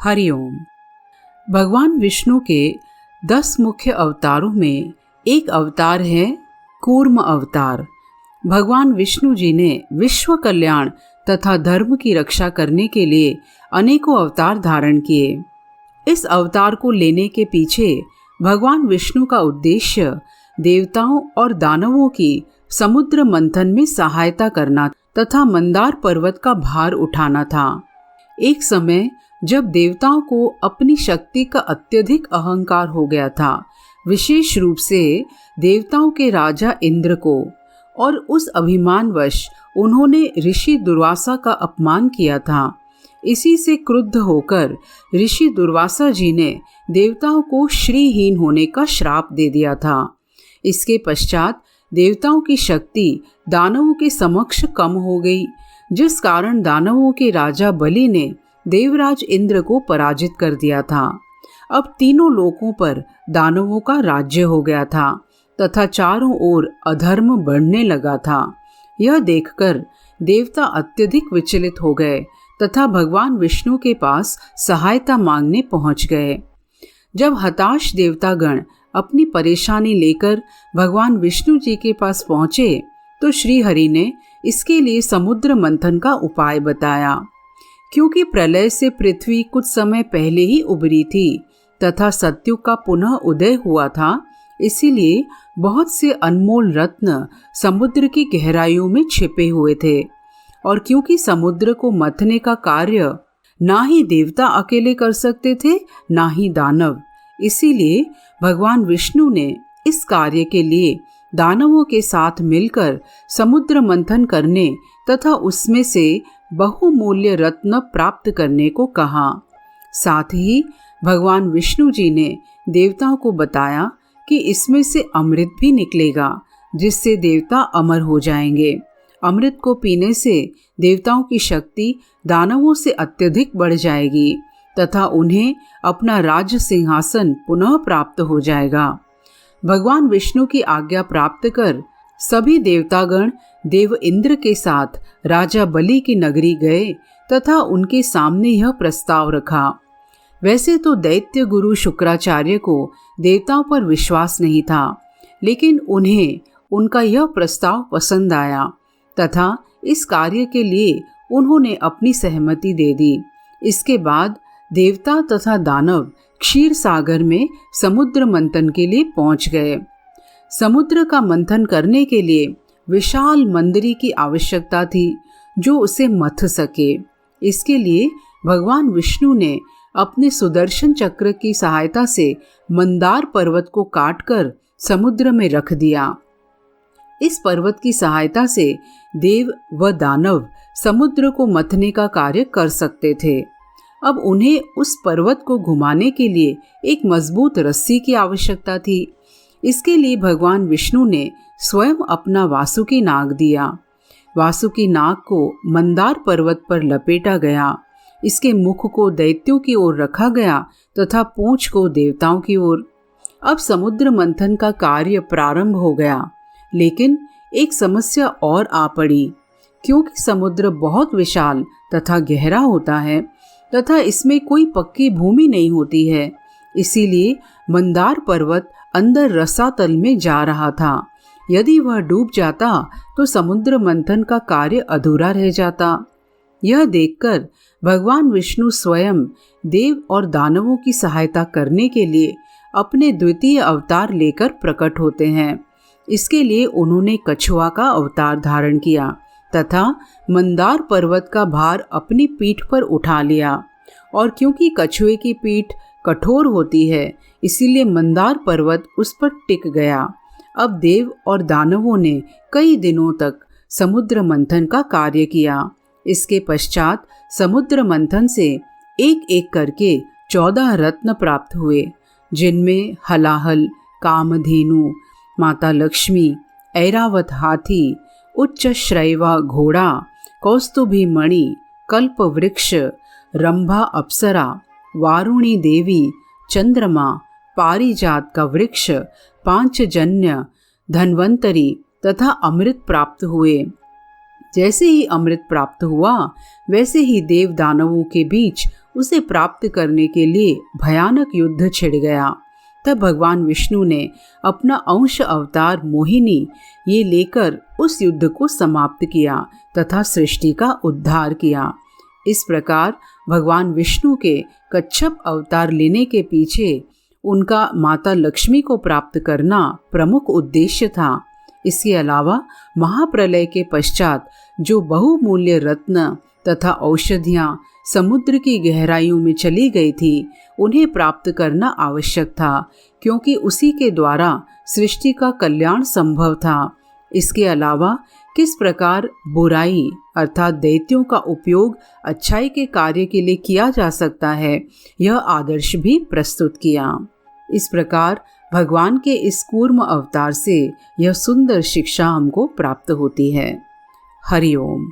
हरिओम। भगवान विष्णु के 10 मुख्य अवतारों में एक अवतार है कूर्म अवतार। भगवान विष्णु जी ने विश्व कल्याण तथा धर्म की रक्षा करने के लिए अनेकों अवतार धारण किए। इस अवतार को लेने के पीछे भगवान विष्णु का उद्देश्य देवताओं और दानवों की समुद्र मंथन में सहायता करना तथा मंदार पर्वत का भार उठाना था। एक समय जब देवताओं को अपनी शक्ति का अत्यधिक अहंकार हो गया था, विशेष रूप से देवताओं के राजा इंद्र को, और उस अभिमानवश उन्होंने ऋषि दुर्वासा का अपमान किया था। इसी से क्रुद्ध होकर ऋषि दुर्वासा जी ने देवताओं को श्रीहीन होने का श्राप दे दिया था। इसके पश्चात देवताओं की शक्ति दानवों के समक्ष कम हो गई, जिस कारण दानवों के राजा बलि ने देवराज इंद्र को पराजित कर दिया था। अब तीनों लोकों पर दानवों का राज्य हो गया था तथा चारों ओर अधर्म बढ़ने लगा था। यह देखकर देवता अत्यधिक विचलित हो गए तथा भगवान विष्णु के पास सहायता मांगने पहुंच गए। जब हताश देवतागण अपनी परेशानी लेकर भगवान विष्णु जी के पास पहुंचे तो श्री हरि ने इसके लिए समुद्र मंथन का उपाय बताया। क्योंकि प्रलय से पृथ्वी कुछ समय पहले ही उभरी थी तथा सत्युग का पुनः उदय हुआ था, इसीलिए बहुत से अनमोल रत्न समुद्र की गहराइयों में छिपे हुए थे। और क्योंकि समुद्र को मथने का कार्य ना ही देवता अकेले कर सकते थे ना ही दानव, इसीलिए भगवान विष्णु ने इस कार्य के लिए दानवों के साथ मिलकर समुद्र मंथन करने तथा उसमें से बहुमूल्य रत्न प्राप्त करने को कहा। साथ ही भगवान विष्णु जी ने देवताओं को बताया कि इसमें से अमृत भी निकलेगा, जिससे देवता अमर हो जाएंगे। अमृत को पीने से देवताओं की शक्ति दानवों से अत्यधिक बढ़ जाएगी तथा उन्हें अपना राज्य सिंहासन पुनः प्राप्त हो जाएगा। भगवान विष्णु की आज्ञा प्राप्त कर सभी देवतागण देव इंद्र के साथ राजा बलि की नगरी गए तथा उनके सामने यह प्रस्ताव रखा। वैसे तो दैत्य गुरु शुक्राचार्य को देवताओं पर विश्वास नहीं था, लेकिन उन्हें उनका यह प्रस्ताव पसंद आया तथा इस कार्य के लिए उन्होंने अपनी सहमति दे दी। इसके बाद देवता तथा दानव क्षीर सागर में समुद्र मंथन के लिए पहुंच गए। समुद्र का मंथन करने के लिए विशाल मंदरी की आवश्यकता थी जो उसे मथ सके। इसके लिए भगवान विष्णु ने अपने सुदर्शन चक्र की सहायता से मंदार पर्वत को काटकर समुद्र में रख दिया। इस पर्वत की सहायता से देव व दानव समुद्र को मथने का कार्य कर सकते थे। अब उन्हें उस पर्वत को घुमाने के लिए एक मजबूत रस्सी की आवश्यकता थी। इसके लिए भगवान विष्णु ने स्वयं अपना वासुकी नाग दिया। वासुकी नाग को मंदार पर्वत पर लपेटा गया। इसके मुख को दैत्यों की ओर रखा गया तथा पूंछ को देवताओं की ओर। अब समुद्र मंथन का कार्य प्रारंभ हो गया, लेकिन एक समस्या और आ पड़ी। क्योंकि समुद्र बहुत विशाल तथा गहरा होता है तथा इसमें कोई पक्की भूमि नहीं होती है, इसीलिए मंदार पर्वत अंदर रसातल में जा रहा था। यदि वह डूब जाता तो समुद्र मंथन का कार्य अधूरा रह जाता। यह देखकर भगवान विष्णु स्वयं देव और दानवों की सहायता करने के लिए अपने द्वितीय अवतार लेकर प्रकट होते हैं। इसके लिए उन्होंने कछुआ का अवतार धारण किया तथा मंदार पर्वत का भार अपनी पीठ पर उठा लिया। और क्योंकि कछुए की पीठ कठोर होती है, इसीलिए मंदार पर्वत उस पर टिक गया। अब देव और दानवों ने कई दिनों तक समुद्र मंथन का कार्य किया। इसके पश्चात समुद्र मंथन से एक एक करके 14 रत्न प्राप्त हुए, जिनमें हलाहल, कामधेनु, माता लक्ष्मी, ऐरावत हाथी, उच्च श्रैवा घोड़ा, कौस्तुभी मणि, कल्प वृक्ष, रंभा अप्सरा, वारुणी देवी, चंद्रमा, पारिजात का वृक्ष, पांचजन्य, धन्वंतरी तथा अमृत प्राप्त हुए। जैसे ही अमृत प्राप्त हुआ वैसे ही देव दानवों के बीच उसे प्राप्त करने के लिए भयानक युद्ध छिड़ गया। तब भगवान विष्णु ने अपना अंश अवतार मोहिनी ये लेकर उस युद्ध को समाप्त किया तथा सृष्टि का उद्धार किया। इस प्रकार भगवान विष्णु के कच्छप अवतार लेने के पीछे उनका माता लक्ष्मी को प्राप्त करना प्रमुख उद्देश्य था। इसके अलावा महाप्रलय के पश्चात जो बहुमूल्य रत्न तथा औषधियां समुद्र की गहराइयों में चली गई थी उन्हें प्राप्त करना आवश्यक था, क्योंकि उसी के द्वारा सृष्टि का कल्याण संभव था। इसके अलावा किस प्रकार बुराई अर्थात दैत्यों का उपयोग अच्छाई के कार्य के लिए किया जा सकता है, यह आदर्श भी प्रस्तुत किया। इस प्रकार भगवान के इस कूर्म अवतार से यह सुंदर शिक्षा हमको प्राप्त होती है। हरि ओम।